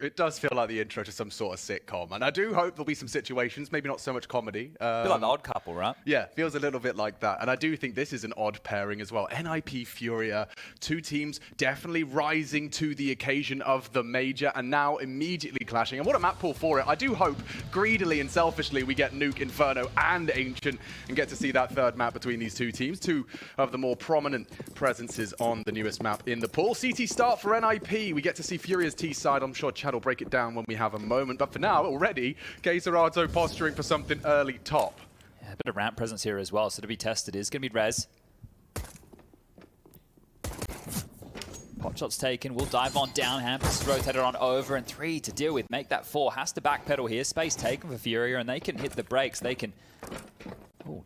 It does feel like the intro to some sort of sitcom, and I do hope there'll be some situations, maybe not so much comedy. A bit like the Odd Couple, right? Yeah, feels a little bit like that, and I do think this is an odd pairing as well. NiP, FURIA, two teams definitely rising to the occasion of the major, and now immediately clashing. And what a map pull for it. I do hope, greedily and selfishly, we get Nuke, Inferno, and Ancient, and get to see that third map between these two teams. Two of the more prominent presences on the newest map in the pool. CT start for NiP. We get to see FURIA's T side. I'm sure Chad will break it down when we have a moment. But for now, already, Keserato posturing for something early top. Yeah, a bit of ramp presence here as well. So to be tested is going to be Rez. Pot shots taken. We'll dive on down. Hampus rotated on over, and 3 to deal with. Make that 4. Has to backpedal here. Space taken for FURIA, and they can hit the brakes. They can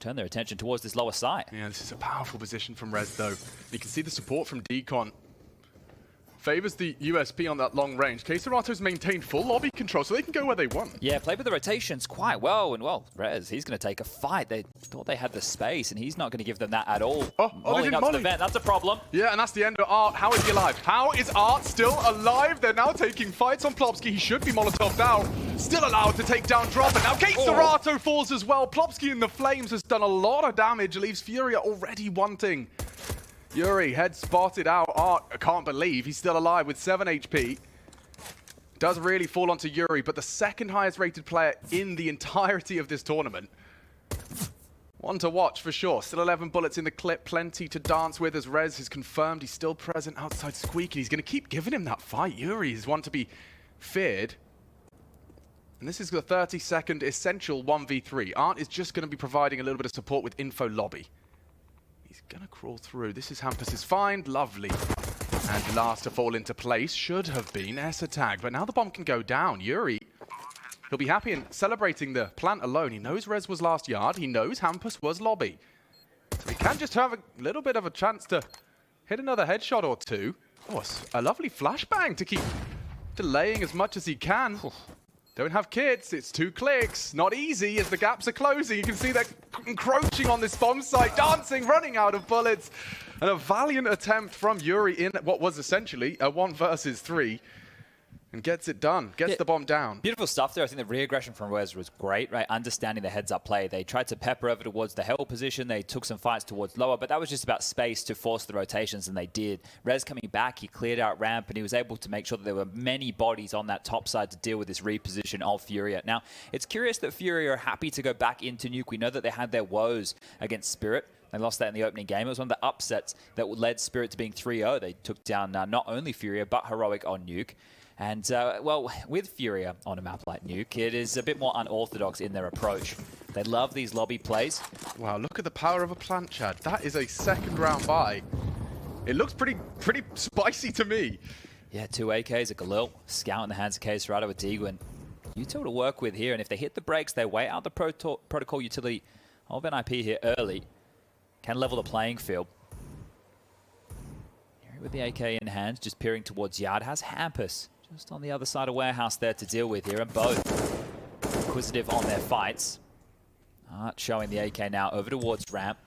turn their attention towards this lower side. Yeah, this is a powerful position from Rez, though. You can see the support from Decon. Favors the USP on that long range. Keserato's maintained full lobby control, so they can go where they want. Yeah, played with the rotations quite well, and well, Rez, he's going to take a fight. They thought they had the space, and he's not going to give them that at all. Mollying up to the vent, that's a problem. Yeah, and that's the end of Art. How is he alive? How is Art still alive? They're now taking fights on Plopsky. He should be Molotov down. Still allowed to take down Drop, and now Keserato falls as well. Plopsky in the flames has done a lot of damage, leaves FURIA already wanting. Yuri, head spotted out. Art, I can't believe he's still alive with 7 HP. Does really fall onto Yuri, but the second highest rated player in the entirety of this tournament. One to watch for sure. Still 11 bullets in the clip, plenty to dance with as Rez has confirmed he's still present outside Squeaky. He's going to keep giving him that fight. Yuri is one to be feared. And this is the 30-second essential 1v3. Art is just going to be providing a little bit of support with info lobby. He's going to crawl through. This is Hampus's find. Lovely. And last to fall into place should have been Essa tag. But now the bomb can go down. Yuri, he'll be happy and celebrating the plant alone. He knows Rez was last yard. He knows Hampus was lobby. So he can just have a little bit of a chance to hit another headshot or two. Oh, a lovely flashbang to keep delaying as much as he can. Don't have kits, it's 2 clicks. Not easy as the gaps are closing. You can see they're encroaching on this bomb site, dancing, running out of bullets. And a valiant attempt from Yuri in what was essentially a 1 versus 3. And gets it done, gets the bomb down. Beautiful stuff there. I think the re-aggression from Rez was great, right? Understanding the heads-up play. They tried to pepper over towards the hell position. They took some fights towards lower, but that was just about space to force the rotations, and they did. Rez coming back, he cleared out ramp, and he was able to make sure that there were many bodies on that top side to deal with this reposition of FURIA. Now, it's curious that FURIA are happy to go back into Nuke. We know that they had their woes against Spirit. They lost that in the opening game. It was one of the upsets that led Spirit to being 3-0. They took down not only FURIA, but Heroic on Nuke. And, well, with FURIA on a map like Nuke, it is a bit more unorthodox in their approach. They love these lobby plays. Wow, look at the power of a plant, Chad. That is a second round buy. It looks pretty spicy to me. Yeah, 2 AKs, a Galil, scout in the hands of Keserato with Diguin. Util to work with here, and if they hit the brakes, they wait out the protocol utility of NiP here early. Can level the playing field. With the AK in hand, just peering towards Yard, has Hampus just on the other side of Warehouse there to deal with here, and both inquisitive on their fights. Art showing the AK now over towards ramp.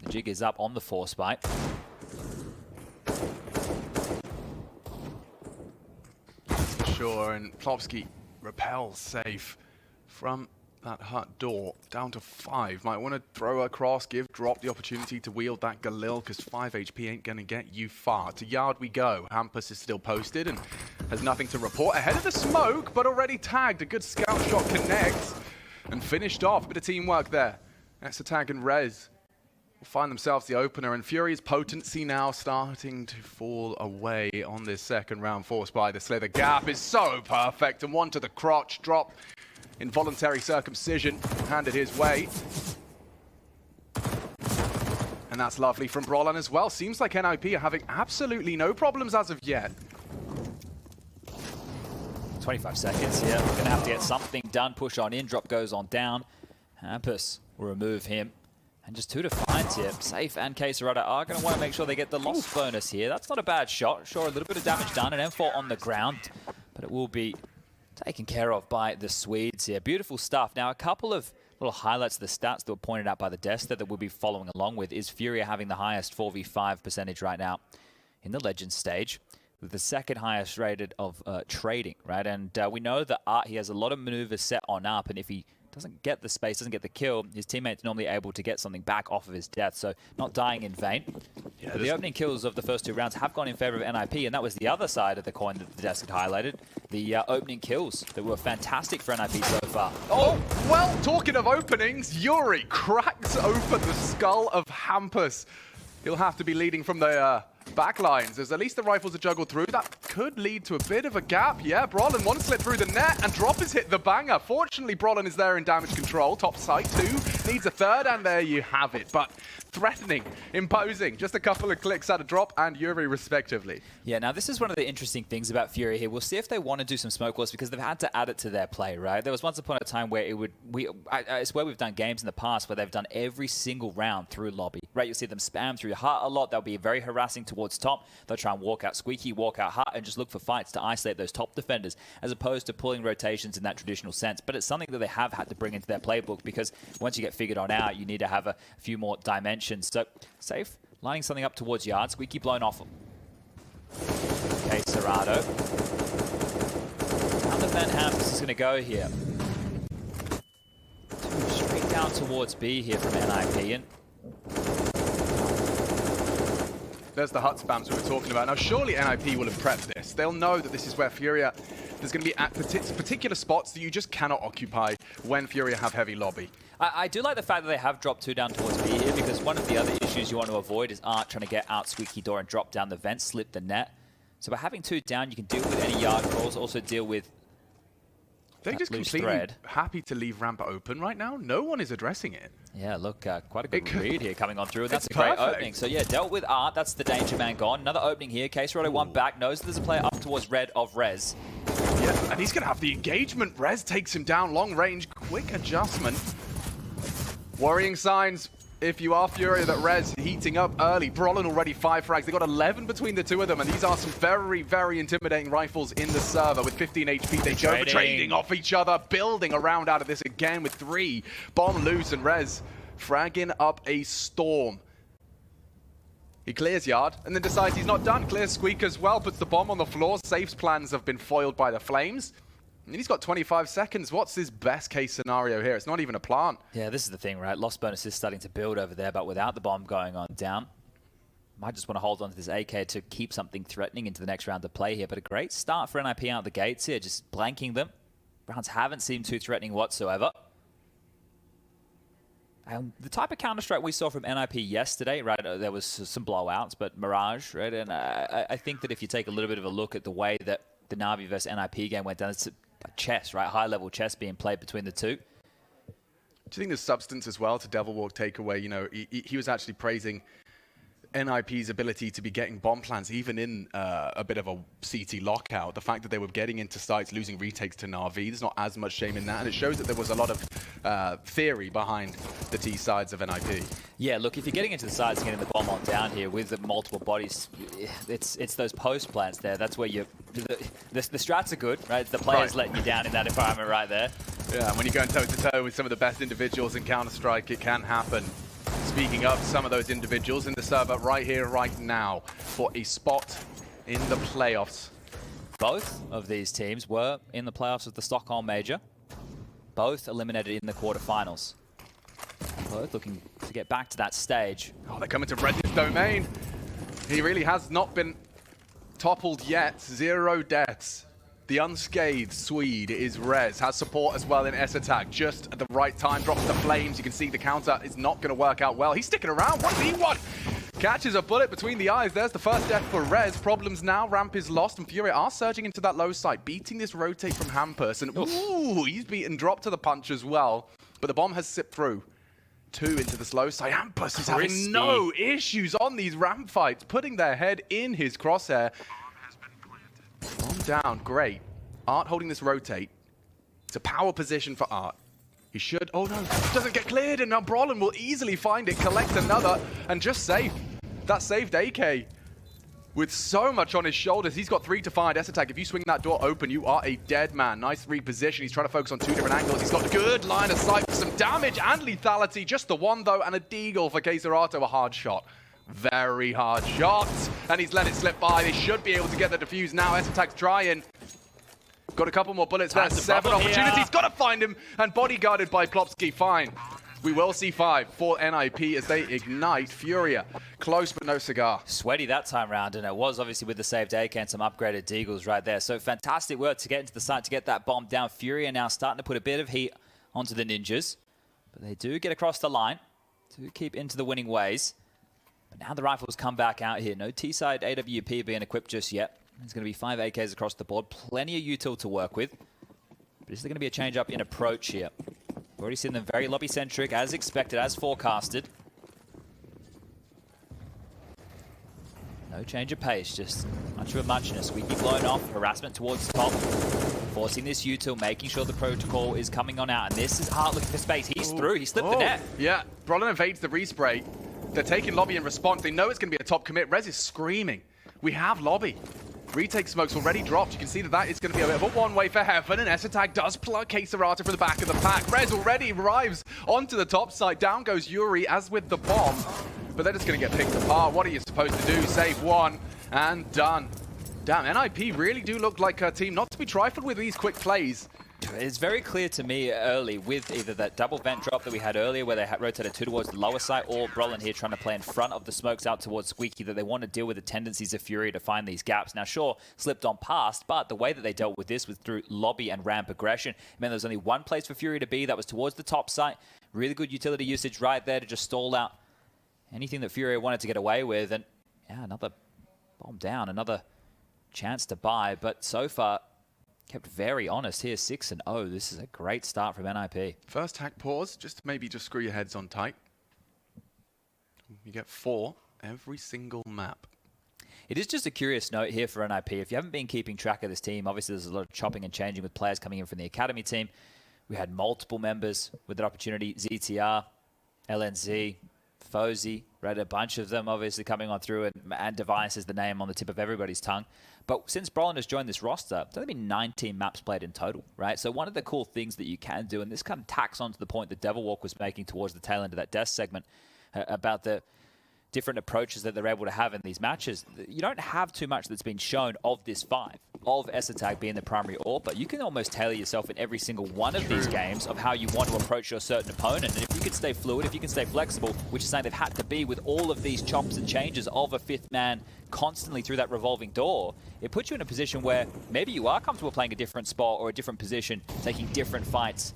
The jig is up on the force bite. That's for sure, and Plopsky repels safe from that hut door down to 5. Might want to throw across, give Drop the opportunity to wield that Galil, because 5 HP ain't going to get you far. To Yard we go. Hampus is still posted and has nothing to report. Ahead of the smoke, but already tagged. A good scout shot connects and finished off. A bit of teamwork there. Essa tag and Rez will find themselves the opener, and Fury's potency now starting to fall away on this second round, forced by the Slither. Gap is so perfect, and one to the crotch. Drop. Involuntary circumcision handed his way. And that's lovely from Brolan as well. Seems like NiP are having absolutely no problems as of yet. 25 seconds here. We're going to have to get something done. Push on in. Drop goes on down. Hampus will remove him. And just 2 defines here. Safe and Keserato are going to want to make sure they get the loss bonus here. That's not a bad shot. Sure, a little bit of damage done. An M4 on the ground. But it will be taken care of by the Swedes here. Beautiful stuff. Now, a couple of little highlights of the stats that were pointed out by the Dester that we'll be following along with is FURIA having the highest 4v5 percentage right now in the Legends stage. with the second highest rated of trading, right? And we know that Art, he has a lot of maneuvers set on up, and if he doesn't get the space, doesn't get the kill, his teammate's normally able to get something back off of his death, so not dying in vain. Yeah, but the opening kills of the first 2 rounds have gone in favor of NiP, and that was the other side of the coin that the desk had highlighted. The opening kills that were fantastic for NiP so far. Oh, well, talking of openings, Yuri cracks open the skull of Hampus. He'll have to be leading from the back lines, as at least the rifles are juggled through. That could lead to a bit of a gap. Yeah, Brolin, one slip through the net, and Drop has hit the banger. Fortunately, Brolin is there in damage control. Top site, 2, needs a 3rd, and there you have it. But threatening, imposing, just a couple of clicks out of Drop and Yuri, respectively. Yeah, now this is one of the interesting things about FURIA here. We'll see if they want to do some smoke walls, because they've had to add it to their play, right? There was once upon a time where it would, it's where we've done games in the past where they've done every single round through lobby, right? You'll see them spam through Heart a lot. They'll be very harassing towards top. They'll try and walk out Squeaky, walk out Heart, and just look for fights to isolate those top defenders, as opposed to pulling rotations in that traditional sense. But it's something that they have had to bring into their playbook, because once you get figured on out, you need to have a few more dimensions. So, safe, lining something up towards Yard. Squeaky blown off. Okay, Serato. How the Van Hampus is going to go here? Straight down towards B here from NiP. And there's the hut spams we were talking about. Now, surely NiP will have prepped this. They'll know that this is where FURIA, there's going to be at particular spots that you just cannot occupy when FURIA have heavy lobby. I do like the fact that they have dropped 2 down towards B here, because one of the other issues you want to avoid is Art trying to get out Squeaky door and drop down the vent, slip the net. So by having 2 down, you can deal with any yard crawls, also deal with They're just completely happy to leave ramp open right now. No one is addressing it. Yeah, look, quite a good read here coming on through. That's a great opening. So yeah, dealt with Art. That's the danger man gone. Another opening here. K-Serato one back. Knows there's a player up towards red of Rez. Yeah, and he's going to have the engagement. Rez takes him down long range. Quick adjustment. Worrying signs, if you are FURIA, that Rez heating up early. Brolin already 5 frags. They got 11 between the 2 of them, and these are some very, very intimidating rifles in the server with 15 HP. They go for trading off each other, building around out of this again with 3. Bomb loose, and Rez fragging up a storm. He clears Yard, and then decides he's not done. Clears Squeak as well, puts the bomb on the floor. Safe's plans have been foiled by the flames. And he's got 25 seconds. What's his best case scenario here? It's not even a plant. Yeah, this is the thing, right? Lost bonus is starting to build over there, but without the bomb going on down, might just want to hold on to this AK to keep something threatening into the next round of play here. But a great start for NiP out the gates here, just blanking them. Rounds haven't seemed too threatening whatsoever. The type of Counter-Strike we saw from NiP yesterday, right, there was some blowouts, but Mirage, right? And I think that if you take a little bit of a look at the way that the Na'Vi versus NiP game went down, it's chess, right? High-level chess being played between the 2. Do you think there's substance as well to Devil Walk takeaway? You know, he was actually praising NiP's ability to be getting bomb plants, even in a bit of a CT lockout. The fact that they were getting into sites, losing retakes to Na'Vi, there's not as much shame in that. And it shows that there was a lot of theory behind the T sides of NiP. Yeah, look, if you're getting into the sides and getting the bomb on down here with the multiple bodies, it's those post plants there. That's where the strats are good, right? The players letting you down in that environment right there. Yeah, and when you're going toe-to-toe with some of the best individuals in Counter-Strike, it can happen. Speaking of some of those individuals in the server right here, right now, for a spot in the playoffs. Both of these teams were in the playoffs of the Stockholm Major. Both eliminated in the quarterfinals. Both looking to get back to that stage. Oh, they're coming to Red's domain. He really has not been toppled yet. 0 deaths. The unscathed Swede is Rez. Has support as well in S-Attack. Just at the right time, drops the flames. You can see the counter is not going to work out well. He's sticking around. 1v1. Catches a bullet between the eyes. There's the first death for Rez. Problems now. Ramp is lost, and FURIA are surging into that low site, beating this rotate from Hampus. And ooh, he's beaten Drop to the punch as well. But the bomb has sipped through. 2 into the slow side. Hampus is having no issues on these ramp fights, putting their head in his crosshair. Bomb down, great. Art holding this rotate. It's a power position for Art. He should, oh no, doesn't get cleared, and now Brolin will easily find it, collect another, and just save. That saved AK. With so much on his shoulders, he's got 3 to find. S-Attack, if you swing that door open, you are a dead man. Nice reposition. He's trying to focus on 2 different angles. He's got a good line of sight for some damage and lethality. Just the one, though, and a deagle for K-Serato, a hard shot. Very hard shots, and he's let it slip by. They should be able to get the defuse now. S-Attack's trying. Got a couple more bullets there. 7 opportunities. Got to find him, and bodyguarded by Plopsky. Fine. We will see 5 for NiP as they ignite FURIA. Close, but no cigar. Sweaty that time round, and it was obviously with the saved AK and some upgraded Deagles right there. So fantastic work to get into the site, to get that bomb down. FURIA now starting to put a bit of heat onto the Ninjas, but they do get across the line to keep into the winning ways. But now the rifles come back out here. No T-side AWP being equipped just yet. There's going to be 5 AKs across the board. Plenty of util to work with. But is there going to be a change up in approach here? We've already seen them very lobby-centric, as expected, as forecasted. No change of pace, just much of a muchness. Squeaky blown off, harassment towards the top. Forcing this util, making sure the protocol is coming on out. And this is Art looking for space. He's through, he slipped the net. Yeah, Brolin evades the respray. They're taking lobby in response. They know it's going to be a top commit. Rez is screaming. We have lobby. Retake smoke's already dropped. You can see that is going to be a bit of a one-way for Heaven, and S-Attack does plug K-Serata from the back of the pack. Rez already arrives onto the top side. Down goes Yuri, as with the bomb. But they're just going to get picked apart. What are you supposed to do? Save one, and done. Damn, NiP really do look like a team not to be trifled with these quick plays. It's very clear to me early with either that double vent drop that we had earlier where they rotated 2 towards the lower side, or Brolin here trying to play in front of the smokes out towards Squeaky, that they want to deal with the tendencies of FURIA to find these gaps. Now, sure, slipped on past, but the way that they dealt with this was through lobby and ramp aggression. It meant there was only one place for FURIA to be, that was towards the top site. Really good utility usage right there to just stall out anything that FURIA wanted to get away with. And yeah, another bomb down, another chance to buy, but so far kept very honest here, 6-0. This is a great start from NiP. First hack pause, just screw your heads on tight. You get 4 every single map. It is just a curious note here for NiP. If you haven't been keeping track of this team, obviously there's a lot of chopping and changing with players coming in from the academy team. We had multiple members with that opportunity. ZTR, LNZ, Fozy, right? A bunch of them obviously coming on through, and Device is the name on the tip of everybody's tongue. But since Brolin has joined this roster, there's only been 19 maps played in total, right? So one of the cool things that you can do, and this kind of tacks on to the point that Devil Walk was making towards the tail end of that death segment about the different approaches that they're able to have in these matches. You don't have too much that's been shown of this 5, of S-Attack being the primary AWP, but you can almost tailor yourself in every single one of these games of how you want to approach your certain opponent. And if you can stay fluid, if you can stay flexible, which is something they've had to be with all of these chops and changes of a 5th man constantly through that revolving door, it puts you in a position where maybe you are comfortable playing a different spot or a different position, taking different fights.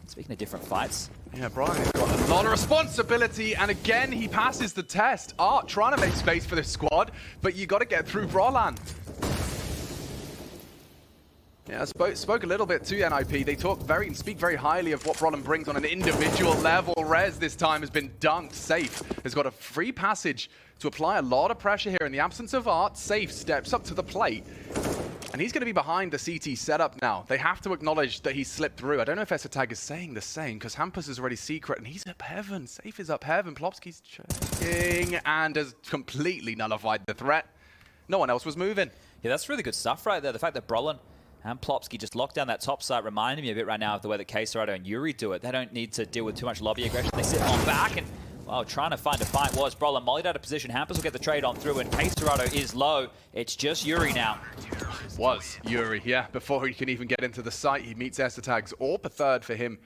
Speaking of different fights. Yeah, Brian's got a lot of responsibility, and again, he passes the test. Art trying to make space for this squad, but you got to get through Brolan. Yeah, I spoke a little bit to NiP. They speak very highly of what Brolin brings on an individual level. Rez this time has been dunked. Safe has got a free passage to apply a lot of pressure here. In the absence of Art, Safe steps up to the plate. And he's going to be behind the CT setup now. They have to acknowledge that he's slipped through. I don't know if S-Attack is saying the same, because Hampus is already secret, and he's up heaven. Safe is up heaven. Plopsky's checking and has completely nullified the threat. No one else was moving. Yeah, that's really good stuff right there. The fact that Brolin and Plopsky just locked down that top site reminded me a bit right now of the way that K-Serata and Yuri do it. They don't need to deal with too much lobby aggression. They sit on back and, well, trying to find a fight was Brolin mollied out of position. Hampus will get the trade on through, and K-Serata is low. It's just Yuri now. Was Yuri, yeah. Before he can even get into the site, he meets S-Attack's AWP, a third for him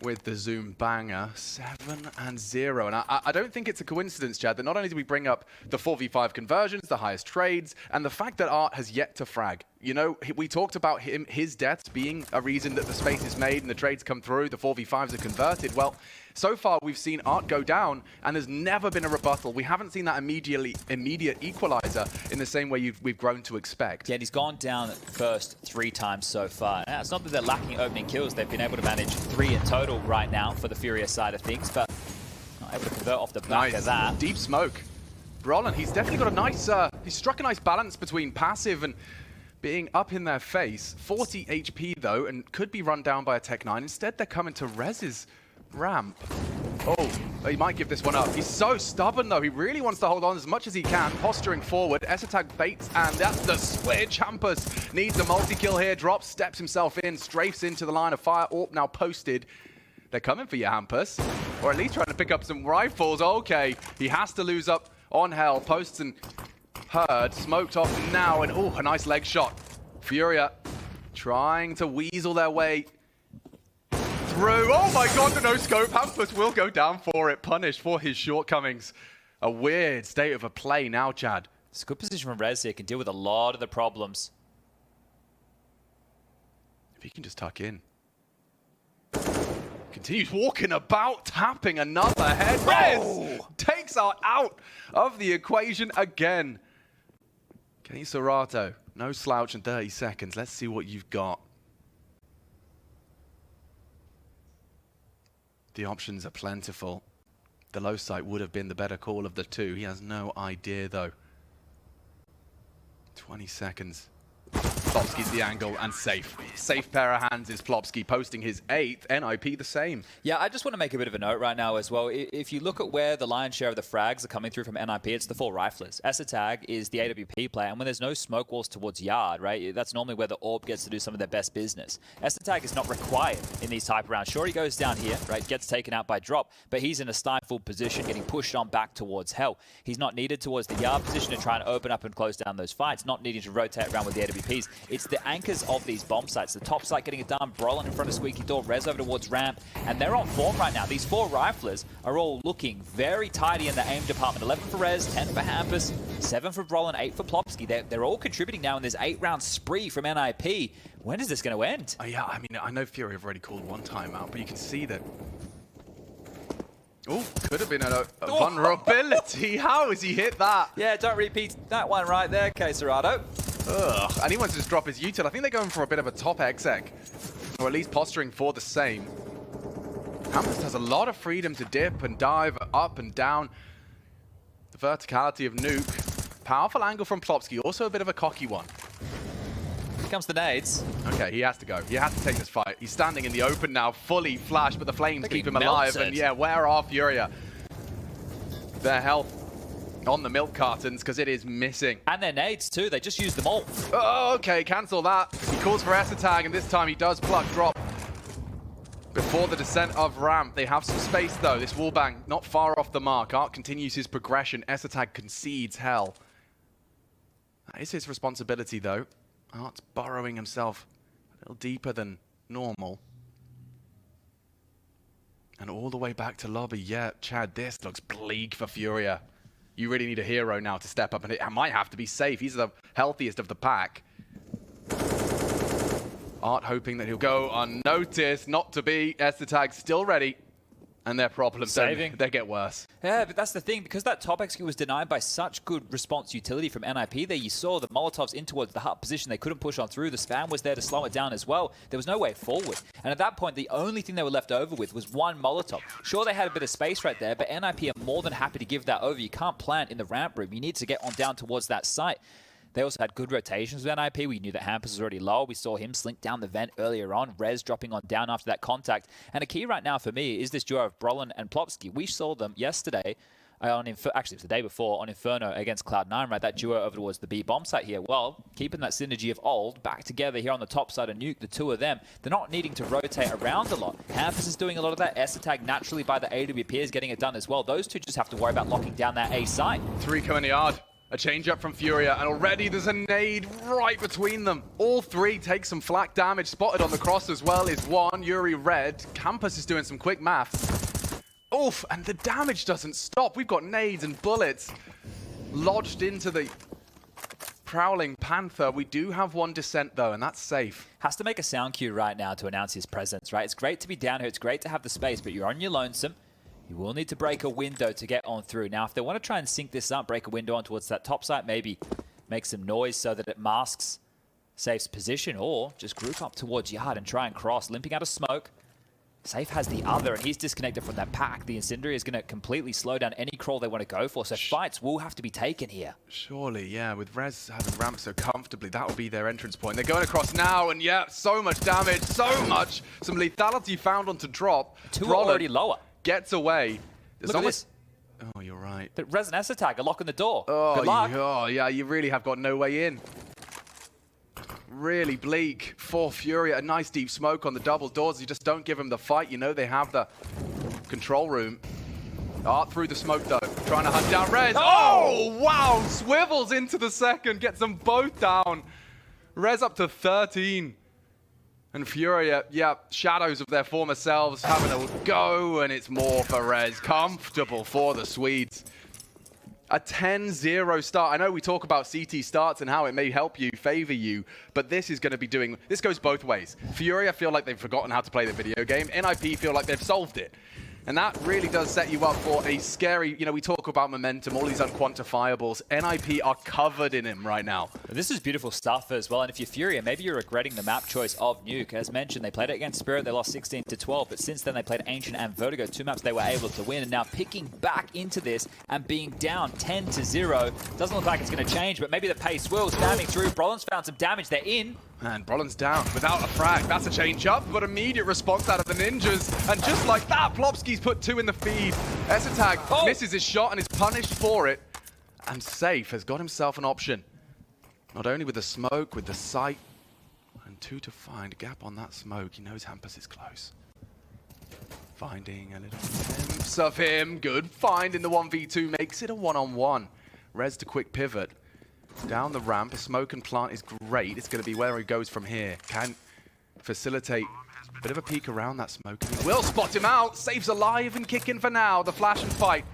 with the Zoom banger. 7-0. And I don't think it's a coincidence, Chad, that not only do we bring up the 4v5 conversions, the highest trades, and the fact that Art has yet to frag. You know, we talked about his deaths being a reason that the space is made and the trades come through, the 4v5s are converted. Well, so far we've seen Art go down, and there's never been a rebuttal. We haven't seen that immediate equalizer in the same way we've grown to expect. Yeah, and he's gone down first 3 times so far. Now, it's not that they're lacking opening kills. They've been able to manage 3 in total right now for the FURIA side of things, but not able to convert off the back of that. Deep smoke. Brolin, he's definitely got a nice, he's struck a nice balance between passive and being up in their face. 40 HP though, and could be run down by a Tech 9. Instead, they're coming to Rez's ramp. Oh, he might give this one up. He's so stubborn though. He really wants to hold on as much as he can, posturing forward. S-Attack baits, and that's the switch. Hampus needs a multi-kill here. Drops, steps himself in, strafes into the line of fire. AWP now posted. They're coming for you, Hampus. Or at least trying to pick up some rifles. Okay, he has to lose up on Hell. Posts and Herd smoked off now, and oh, a nice leg shot. FURIA trying to weasel their way through. Oh my god, the no scope. Hampus will go down for it, punished for his shortcomings. A weird state of a play now, Chad. It's a good position from Rez here, can deal with a lot of the problems. If he can just tuck in. Continues walking about, tapping another head. Rez takes Art out of the equation again. Okay, Serato, no slouch in 30 seconds. Let's see what you've got. The options are plentiful. The low site would have been the better call of the two. He has no idea, though. 20 seconds. Plopsky's the angle and safe. Safe pair of hands is Plopsky, posting his 8th. NiP the same. Yeah, I just want to make a bit of a note right now as well. If you look at where the lion's share of the frags are coming through from NiP, it's the 4 riflers. Esatag is the AWP player, and when there's no smoke walls towards Yard, right, that's normally where the AWP gets to do some of their best business. Esatag is not required in these type of rounds. Sure, he goes down here, right, gets taken out by drop, but he's in a stifled position, getting pushed on back towards Hell. He's not needed towards the Yard position to try and open up and close down those fights, not needing to rotate around with the AWPs. It's the anchors of these bomb sites. The top site getting it done, Brolin in front of Squeaky Door, Rez over towards Ramp, and they're on form right now. These 4 riflers are all looking very tidy in the aim department. 11 for Rez, 10 for Hampus, 7 for Brolin, 8 for Plopsky. They're all contributing now in this 8-round spree from NiP. When is this going to end? Yeah, I mean, I know FURIA have already called one timeout, but you can see that. Oh, could have been a vulnerability. How has he hit that? Yeah, don't repeat that one right there, Serato. Ugh, and he wants to just drop his util. I think they're going for a bit of a top exec, or at least posturing for the same. Hampus has a lot of freedom to dip and dive up and down. The verticality of Nuke. Powerful angle from Plopsky, also a bit of a cocky one. Here comes the nades. Okay, he has to go. He has to take this fight. He's standing in the open now, fully flashed, but the flames keep him alive. And yeah, where are FURIA? Their health on the milk cartons, because it is missing. And their nades too, they just used them all. Oh, okay, cancel that. He calls for Esatag, and this time he does pluck drop before the descent of Ramp. They have some space though. This wallbang not far off the mark. Art continues his progression. Esatag concedes Hell. That is his responsibility though. Art's burrowing himself a little deeper than normal. And all the way back to lobby. Yeah, Chad, this looks bleak for FURIA. You really need a hero now to step up, and it might have to be safe. He's the healthiest of the pack. Art hoping that he'll go unnoticed, not to be. Esatag still ready. And their problems, they get worse. Yeah, but that's the thing. Because that top execute was denied by such good response utility from NiP there, you saw the Molotovs in towards the hut position. They couldn't push on through. The spam was there to slow it down as well. There was no way forward. And at that point, the only thing they were left over with was one Molotov. Sure, they had a bit of space right there, but NiP are more than happy to give that over. You can't plant in the ramp room. You need to get on down towards that site. They also had good rotations with NiP. We knew that Hampus was already low. We saw him slink down the vent earlier on. Rez dropping on down after that contact. And a key right now for me is this duo of Brolin and Plopsky. We saw them yesterday, actually it was the day before, on Inferno against Cloud9, right? That duo over towards the B bomb site here. Well, keeping that synergy of old back together here on the top side of Nuke, the two of them, they're not needing to rotate around a lot. Hampus is doing a lot of that. Esatag naturally by the AWP is getting it done as well. Those two just have to worry about locking down that A site. 3 coming Yard. A change up from FURIA, and already there's a nade right between them. All 3 take some flak damage. Spotted on the cross as well is one. Yuri red. Campus is doing some quick maths. Oof, and the damage doesn't stop. We've got nades and bullets lodged into the prowling Panther. We do have one descent though, and that's safe. Has to make a sound cue right now to announce his presence, right? It's great to be down here. It's great to have the space, but you're on your lonesome. You will need to break a window to get on through. Now, if they want to try and sync this up, break a window on towards that top site, maybe make some noise so that it masks Safe's position, or just group up towards Yard and try and cross, limping out of smoke. Safe has the other, and he's disconnected from that pack. The Incendiary is going to completely slow down any crawl they want to go for, so fights will have to be taken here. Surely, yeah, with Rez having ramped so comfortably, that will be their entrance point. They're going across now, and yeah, so much damage, so much. Some lethality found onto drop. Two already lower. Gets away. Look at this. Oh, you're right. The Rez and Esatag are locking the door. Oh, good luck. Oh, yeah, you really have got no way in. Really bleak for FURIA. A nice deep smoke on the double doors. You just don't give them the fight. You know they have the control room. Art through the smoke though, trying to hunt down Rez. Oh, wow, swivels into the second, gets them both down. Rez up to 13. And FURIA, yeah, shadows of their former selves having a go, and it's more for Rez. Comfortable for the Swedes. A 10-0 start. I know we talk about CT starts and how it may help you, favor you, but this is going to be doing, this goes both ways. FURIA feel like they've forgotten how to play the video game. NiP feel like they've solved it. And that really does set you up for a scary, you know, we talk about momentum, all these unquantifiables. NiP are covered in him right now. This is beautiful stuff as well. And if you're FURIA, maybe you're regretting the map choice of Nuke. As mentioned, they played it against Spirit, they lost 16-12, but since then they played Ancient and Vertigo, 2 maps they were able to win. And now picking back into this and being down 10-0, doesn't look like it's going to change, but maybe the pace will. Spamming through, Brolin's found some damage, they're in. And Brolin's down without a frag. That's a change up, but immediate response out of the Ninjas. And just like that, Plopski's put 2 in the feed. Essetag misses his shot and is punished for it. And Safe has got himself an option. Not only with the smoke, with the sight. And 2 to find a gap on that smoke. He knows Hampus is close. Finding a little glimpse of him. Good find in the 1v2. Makes it a 1-on-1. Rez to quick pivot. Down the ramp, a smoke and plant is great. It's going to be where he goes from here. Can facilitate a bit of a peek around that smoke. He will spot him out. Safe's alive and kicking for now. The flash and fight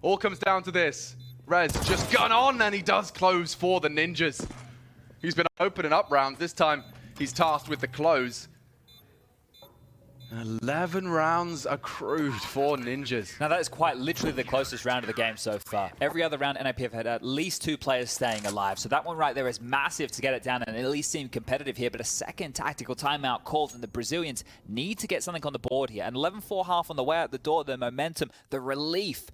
all comes down to this. Rez just gun on, and he does close for the Ninjas. He's been opening up rounds. This time, he's tasked with the close. 11 rounds accrued for Ninjas. Now that is quite literally the closest round of the game so far. Every other round, NiP have had at least 2 players staying alive. So that one right there is massive to get it down and at least seem competitive here. But a second tactical timeout called, and the Brazilians need to get something on the board here. And 11-4 half on the way out the door, the momentum, the relief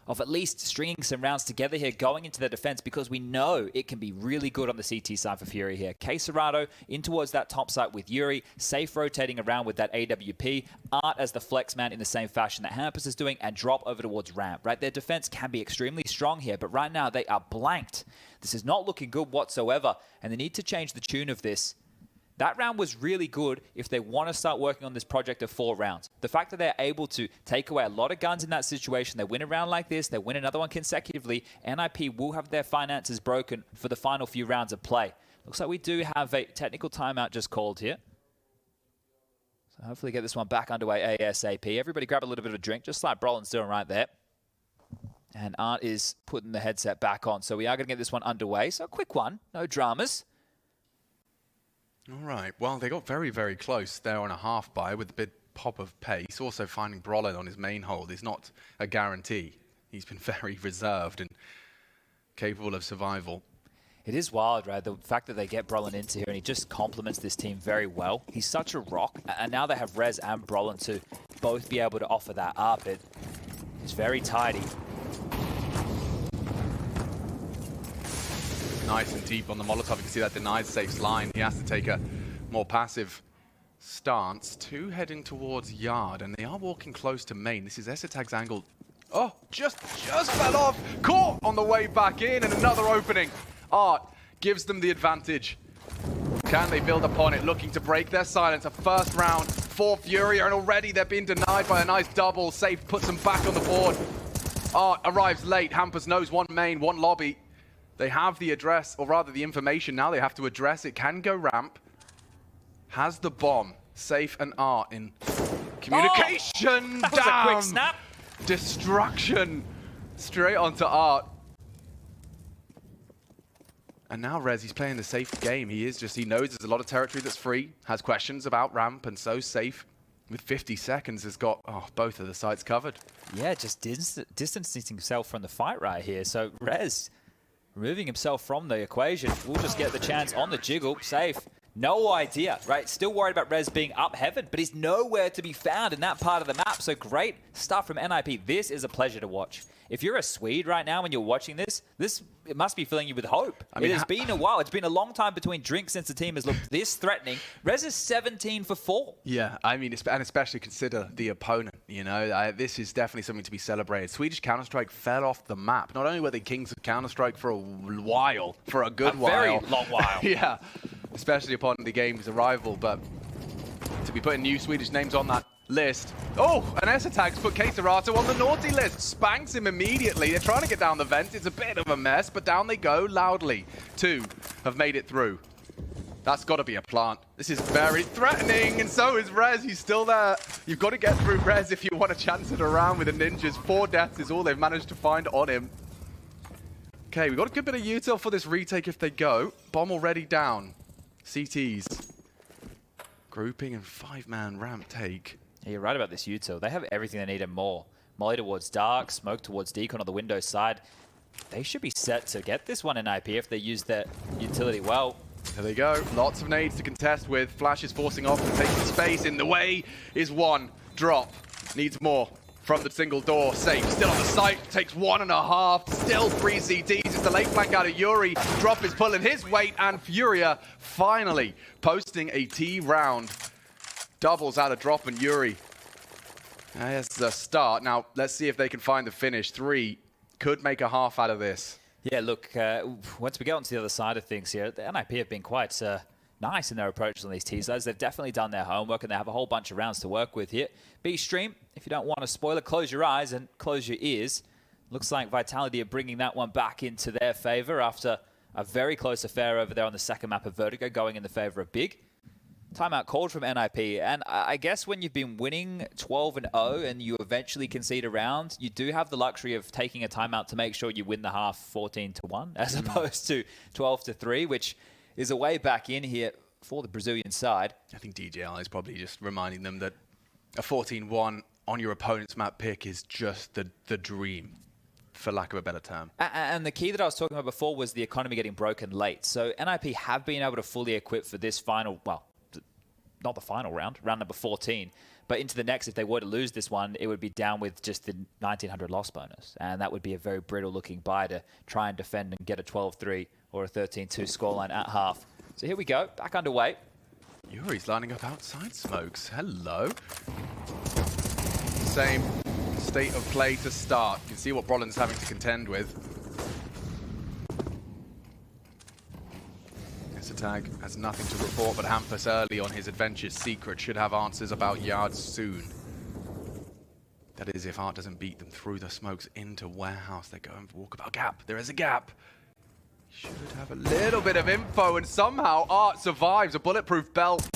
of at least stringing some rounds together here, going into their defense, because we know it can be really good on the CT side for FURIA here. Serato in towards that top site with Yuri, Safe rotating around with that AWP, Art as the flex man in the same fashion that Hampus is doing, and drop over towards ramp, right? Their defense can be extremely strong here, but right now they are blanked. This is not looking good whatsoever, and they need to change the tune of this. That round was really good if they want to start working on this project of 4 rounds. The fact that they're able to take away a lot of guns in that situation, they win a round like this, they win another one consecutively, NiP will have their finances broken for the final few rounds of play. Looks like we do have a technical timeout just called here. So hopefully get this one back underway ASAP. Everybody grab a little bit of a drink, just like Brolin's doing right there. And Art is putting the headset back on. So we are going to get this one underway. So a quick one, no dramas. All right, well, they got very, very close there on a half buy with a bit pop of pace. Also finding Brolin on his main hold is not a guarantee. He's been very reserved and capable of survival. It is wild, right? The fact that they get Brolin into here and he just complements this team very well. He's such a rock, and now they have Rez and Brolin to both be able to offer that up. It's very tidy. Nice and deep on the Molotov. You can see that denied Safe's line. He has to take a more passive stance. 2 heading towards Yard, and they are walking close to main. This is Essetag's angle. Oh, just fell off. Caught on the way back in, and another opening. Art gives them the advantage. Can they build upon it, looking to break their silence? A first round for FURIA, and already they're being denied by a nice double. Safe puts them back on the board. Art arrives late. Hampus knows 1 main, 1 lobby. They have the address, or rather the information. Now they have to address it. Can go ramp. Has the bomb. Safe and Art in communication. That was a quick snap. Destruction. Straight onto Art. And now Rez, he's playing the safe game. He knows there's a lot of territory that's free. Has questions about ramp, and so Safe, with 50 seconds, has got both of the sites covered. Yeah, just distancing himself from the fight right here. So Rez, removing himself from the equation, will just get the chance on the jiggle. Safe, no idea, right? Still worried about Rez being up heaven, but he's nowhere to be found in that part of the map. So great stuff from NiP. This is a pleasure to watch. If you're a Swede right now when you're watching this, it must be filling you with hope. I mean, it has been a while. It's been a long time between drinks since the team has looked this threatening. Rez is 17 for 4. Yeah, I mean, and especially consider the opponent, you know. This is definitely something to be celebrated. Swedish Counter-Strike fell off the map. Not only were they kings of Counter-Strike for a while, for a good while. Very long while. Yeah, especially upon the game's arrival, but to be putting new Swedish names on that list. Oh, an S attack's put Keserato on the naughty list. Spanks him immediately. They're trying to get down the vent. It's a bit of a mess, but down they go loudly. 2 have made it through. That's got to be a plant. This is very threatening, and so is Rez. He's still there. You've got to get through Rez if you want to chance it around with the ninjas. 4 deaths is all they've managed to find on him. Okay, we've got a good bit of util for this retake if they go. Bomb already down. CTs. Grouping and 5-man ramp take. Yeah, you're right about this util. They have everything they need and more. Molly towards Dark, Smoke towards Deacon on the window side. They should be set to get this one in NiP if they use their utility well. There they go. Lots of nades to contest with. Flash is forcing off and taking space. In the way is 1. Drop. Needs more from the single door. Safe. Still on the site. Takes 1.5. Still 3 CTs. It's the late flank out of Yuri. Drop is pulling his weight. And FURIA finally posting a T round. Doubles out of Drop and Yuri. That's the start. Now, let's see if they can find the finish. 3 could make a half out of this. Yeah, look, once we get onto the other side of things here, the NiP have been quite nice in their approaches on these teasers. They've definitely done their homework, and they have a whole bunch of rounds to work with here. B-Stream, if you don't want to spoil it, close your eyes and close your ears. Looks like Vitality are bringing that one back into their favor after a very close affair over there on the second map of Vertigo, going in the favor of Big. Timeout called from NiP, and I guess when you've been winning 12-0 and you eventually concede a round, you do have the luxury of taking a timeout to make sure you win the half 14-1 as opposed to 12-3, which is a way back in here for the Brazilian side. I think DJL is probably just reminding them that a 14-1 on your opponent's map pick is just the dream, for lack of a better term. And the key that I was talking about before was the economy getting broken late. So NiP have been able to fully equip for this final, well, not the final round, round number 14, but into the next, if they were to lose this one, it would be down with just the 1900 loss bonus. And that would be a very brittle looking buy to try and defend and get a 12-3 or a 13-2 scoreline at half. So here we go, back underway. Yuri's lining up outside smokes. Hello. Same state of play to start. You can see what Brolin's having to contend with. Tag has nothing to report, but Hampus early on his adventure's secret should have answers about yards soon. That is, if Art doesn't beat them through the smokes into warehouse. They're going for walkabout gap. There is a gap. Should have a little bit of info, and somehow Art survives a bulletproof belt.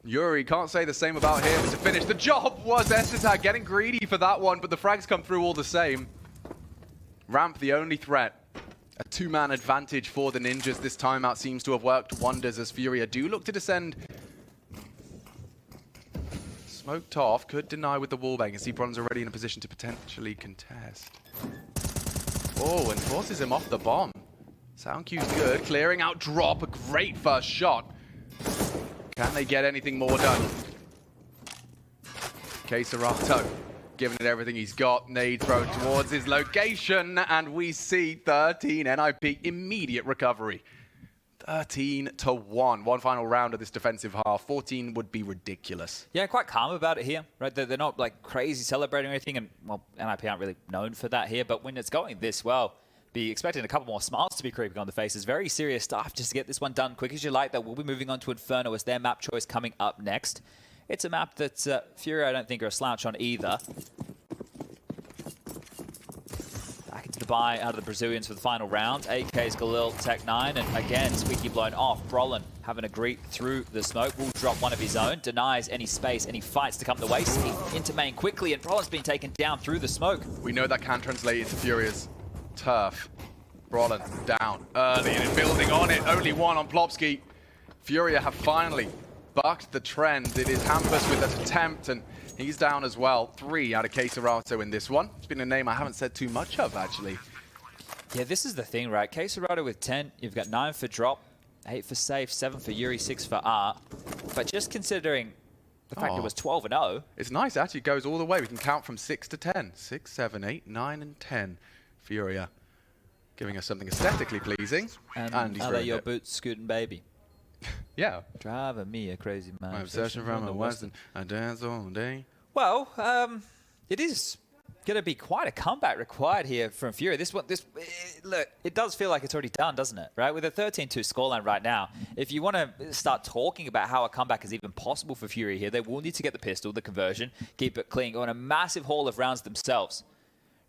Yuri can't say the same about him. To finish the job was Estetag getting greedy for that one, but the frags come through all the same. Ramp the only threat. A 2-man advantage for the ninjas. This timeout seems to have worked wonders as FURIA do look to descend. Smoked off, could deny with the wallbang. You see Bron's already in a position to potentially contest. Oh, and forces him off the bomb. Sound cue's good, clearing out Drop, a great first shot. Can they get anything more done? Keserato giving it everything he's got. Nade thrown towards his location, and we see 13 NiP immediate recovery. 13-1. One final round of this defensive half. 14 would be ridiculous. Yeah, quite calm about it here, right? They're not like crazy celebrating or anything, and well, NiP aren't really known for that here, but when it's going this well, be expecting a couple more smiles to be creeping on the faces. Very serious stuff just to get this one done quick as you like. That we'll be moving on to Inferno as their map choice coming up next. It's a map that FURIA I don't think are a slouch on either. Back into the buy out of the Brazilians for the final round. AK's Galil, Tech 9, and again, squeaky blown off. Brolin having a greet through the smoke. Will drop one of his own. Denies any space, any fights to come the way. Into main quickly, and Brolin's been taken down through the smoke. We know that can translate into FURIA's turf. Brolin down early and building on it. Only one on Plopsky. FURIA have finally bucked the trend. It is Hampus with an attempt, and he's down as well. 3 out of Keserato in this one. It's been a name I haven't said too much of, actually. Yeah, this is the thing, right? Keserato with 10. You've got 9 for Drop, 8 for Safe, 7 for Yuri, 6 for Art. But just considering the fact it was 12-0. It's nice, actually. It goes all the way. We can count from 6 to 10. 6, 7, 8, 9, and 10. FURIA giving us something aesthetically pleasing. And he's your boots scooting, baby. Yeah. Driving me a crazy man. My obsession from a western. I dance all day. Well, it is Going to be quite a comeback required here from FURIA. Look, it does feel like it's already done, doesn't it? Right, with a 13-2 scoreline right now, if you want to start talking about how a comeback is even possible for FURIA here, they will need to get the pistol, the conversion, keep it clean, go on a massive haul of rounds themselves.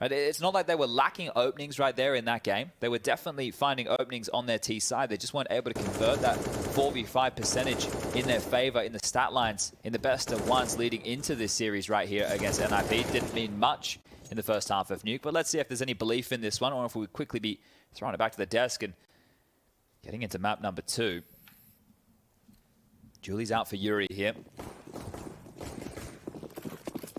Right? It's not like they were lacking openings right there in that game. They were definitely finding openings on their T side. They just weren't able to convert that 4v5 percentage in their favor in the stat lines in the best of ones leading into this series right here against NiP. Didn't mean much in the first half of Nuke, but let's see if there's any belief in this one or if we would quickly be throwing it back to the desk and getting into map number 2. Julie's out for Yuri here.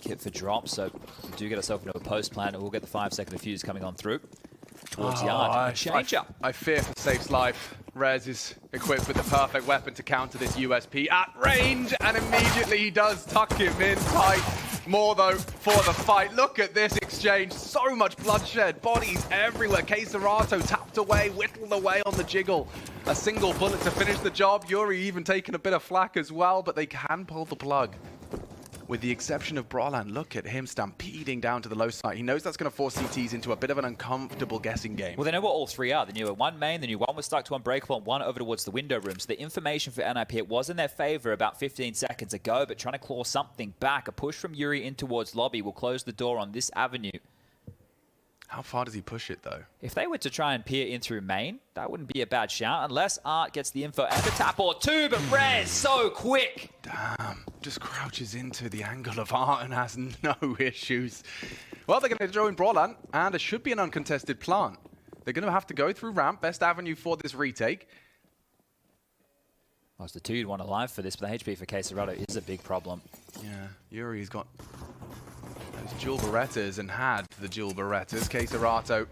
Kit for drop, so we do get ourselves into a post plan and we'll get the 5-second defuse coming on through towards Yard. Change up. I fear for Safe's life. Rez is equipped with the perfect weapon to counter this USP at range, and immediately he does tuck him in tight. More though for the fight. Look at this exchange. So much bloodshed. Bodies everywhere. K-Serato tapped away, whittled away on the jiggle. A single bullet to finish the job. Yuri even taking a bit of flack as well, but they can pull the plug. With the exception of Brolan, look at him stampeding down to the low side. He knows that's going to force CTs into a bit of an uncomfortable guessing game. Well, they know what all three are. They knew one main, they knew one was stuck to Unbreakable, and one over towards the window room. So the information for NiP, it was in their favor about 15 seconds ago, but trying to claw something back. A push from Yuri in towards lobby will close the door on this avenue. How far does he push it, though? If they were to try and peer in through main, that wouldn't be a bad shout, unless Art gets the info and a tap or two, but Rez, so quick! Damn, just crouches into the angle of Art and has no issues. Well, they're going to join Brolan, and it should be an uncontested plant. They're going to have to go through ramp, best avenue for this retake. Well, it's the 2 you'd want alive for this, but the HP for K-Serato is a big problem. Yeah, Yuri's got those dual Berettas and had the dual Berettas. K-Serato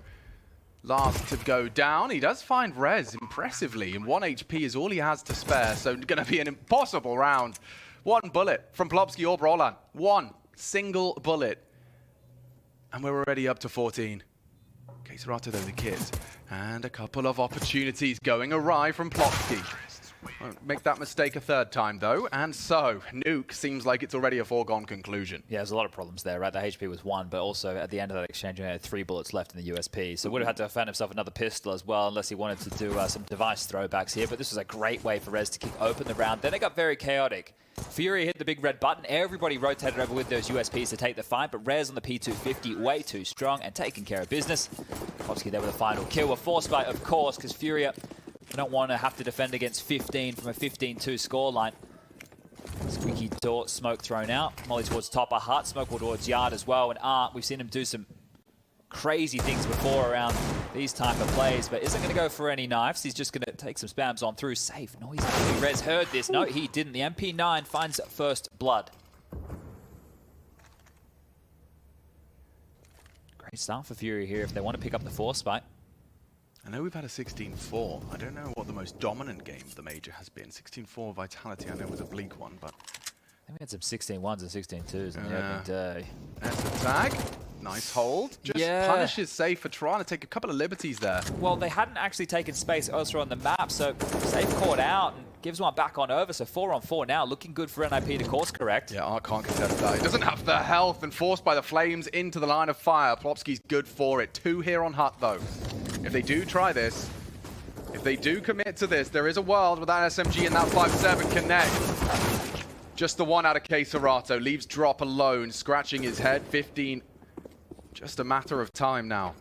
last to go down. He does find Rez impressively, and 1 HP is all he has to spare, so going to be an impossible round. 1 bullet from Plopsky or Brolan. 1 single bullet. And we're already up to 14. K-Serato though the kit. And a couple of opportunities going awry from Plopsky. Won't make that mistake a 3rd time, though. And so, Nuke seems like it's already a foregone conclusion. Yeah, there's a lot of problems there, right? The HP was 1, but also at the end of that exchange, he had 3 bullets left in the USP. So would have had to find himself another pistol as well, unless he wanted to do some device throwbacks here. But this was a great way for Rez to kick open the round. Then it got very chaotic. FURIA hit the big red button. Everybody rotated over with those USPs to take the fight, but Rez on the P250, way too strong and taking care of business. Plopsky there with a final kill. A force fight, of course, because FURIA don't want to have to defend against 15 from a 15-2 scoreline. Squeaky door, smoke thrown out. Molly towards top, a heart smoke towards Yard as well. And Art, we've seen him do some crazy things before around these type of plays, but isn't going to go for any knives. He's just going to take some spams on through. Safe. Noisy. Rez heard this. No, he didn't. The MP9 finds first blood. Great start for FURIA here if they want to pick up the force fight. I know we've had a 16-4. I don't know what the most dominant game of the Major has been. 16-4 Vitality, I know, was a bleak one, but... I think we had some 16-1s and 16-2s in the opening day. There's the tag. Nice hold. Just punishes Safe for trying to take a couple of liberties there. Well, they hadn't actually taken space elsewhere on the map, so Safe caught out and gives one back on over. So 4-on-4 now, looking good for NiP to course correct. Yeah, Art can't contest that. He doesn't have the health and forced by the flames into the line of fire. Plopsky's good for it. 2 here on Hut, though. If they do try this, if they do commit to this, there is a world where that SMG and that 5-7 connect. Just the 1 out of K-Serato. Leaves Drop alone, scratching his head. 15. Just a matter of time now.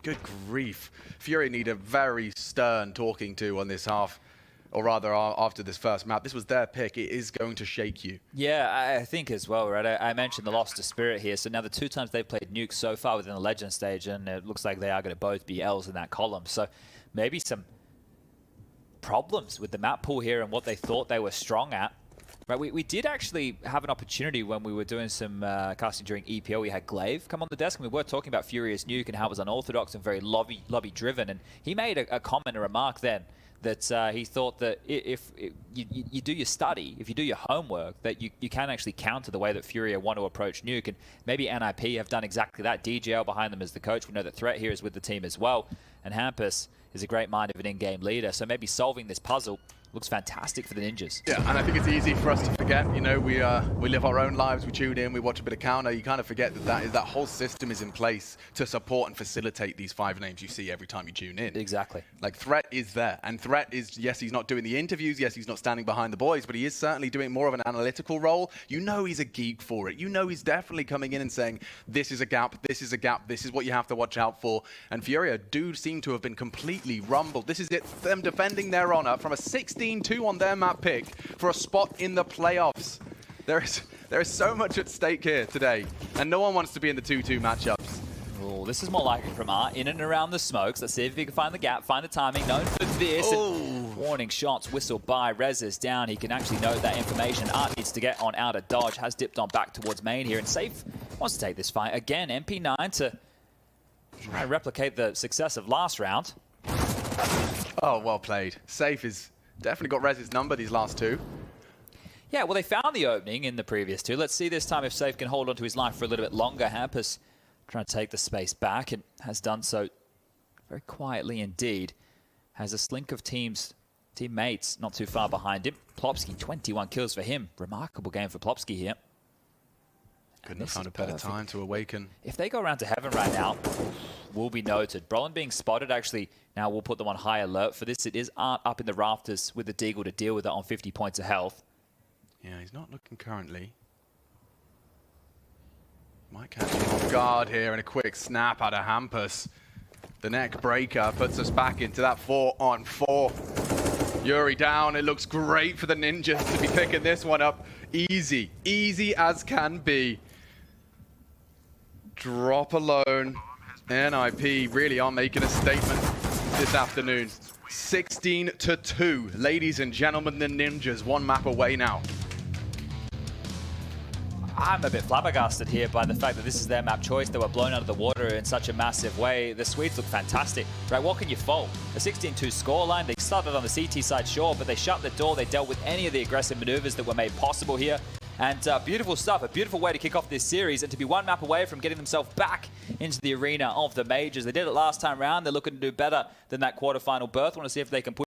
Good grief. FURIA need a very stern talking to on this half. Or rather, after this first map. This was their pick. It is going to shake you. Yeah, I think as well, right? I mentioned the loss to Spirit here. So now the 2 times they've played Nuke so far within the Legend stage, and it looks like they are going to both be Ls in that column. So maybe some problems with the map pool here and what they thought they were strong at. Right, we did actually have an opportunity when we were doing some casting during EPO. We had Glaive come on the desk, and we were talking about FURIA's Nuke and how it was unorthodox and very lobby-driven. And he made a comment, a remark then, that he thought that if you do your study, if you do your homework, that you can actually counter the way that FURIA want to approach Nuke. And maybe NiP have done exactly that. DGL behind them as the coach. We know that Threat here is with the team as well. And Hampus is a great mind of an in-game leader. So maybe solving this puzzle looks fantastic for the Ninjas. Yeah, and I think it's easy for us to forget. You know, we live our own lives. We tune in, we watch a bit of counter. You kind of forget that whole system is in place to support and facilitate these 5 names you see every time you tune in. Exactly. Like, Threat is there, and Threat is, yes, he's not doing the interviews, yes, he's not standing behind the boys, but he is certainly doing more of an analytical role. You know he's a geek for it. You know he's definitely coming in and saying, this is a gap, this is a gap, this is what you have to watch out for. And FURIA do seem to have been completely rumbled. This is it, them defending their honor from a 16-2 on their map pick for a spot in the playoffs. There is so much at stake here today, and no one wants to be in the 2-2 matchups. Oh, this is more likely from Art, in and around the smokes. Let's see if he can find the gap, find the timing, known for this. And warning shots whistled by. Rez is down. He can actually note that information. Art needs to get on out of dodge, has dipped on back towards main here, and Safe wants to take this fight. Again, MP9 to try and replicate the success of last round. Oh, well played. Safe is definitely got Rez's number these last 2. Yeah, well, they found the opening in the previous 2. Let's see this time if Safe can hold on to his life for a little bit longer. Hampus trying to take the space back and has done so very quietly indeed. Has a slink of teammates not too far behind him. Plopsky, 21 kills for him. Remarkable game for Plopsky here. Couldn't have found a better time to awaken. If they go around to heaven right now, will be noted. Brolin being spotted actually now will put them on high alert for this. It is Art up in the rafters with the Deagle to deal with it on 50 points of health. Yeah, he's not looking currently. Might catch him off guard here, and a quick snap out of Hampus. The neck breaker puts us back into that 4-on-4. Yuri down. It looks great for the Ninjas to be picking this one up. Easy. Easy as can be. Drop alone. NiP really are making a statement this afternoon. 16-2. Ladies and gentlemen, the Ninjas, 1 map away now. I'm a bit flabbergasted here by the fact that this is their map choice. They were blown out of the water in such a massive way. The Swedes look fantastic. Right, what can you fault? A 16-2 scoreline. They started on the CT side, sure, but they shut the door. They dealt with any of the aggressive maneuvers that were made possible here. And beautiful stuff, a beautiful way to kick off this series and to be 1 map away from getting themselves back into the arena of the majors. They did it last time round. They're looking to do better than that quarterfinal berth. Want to see if they can push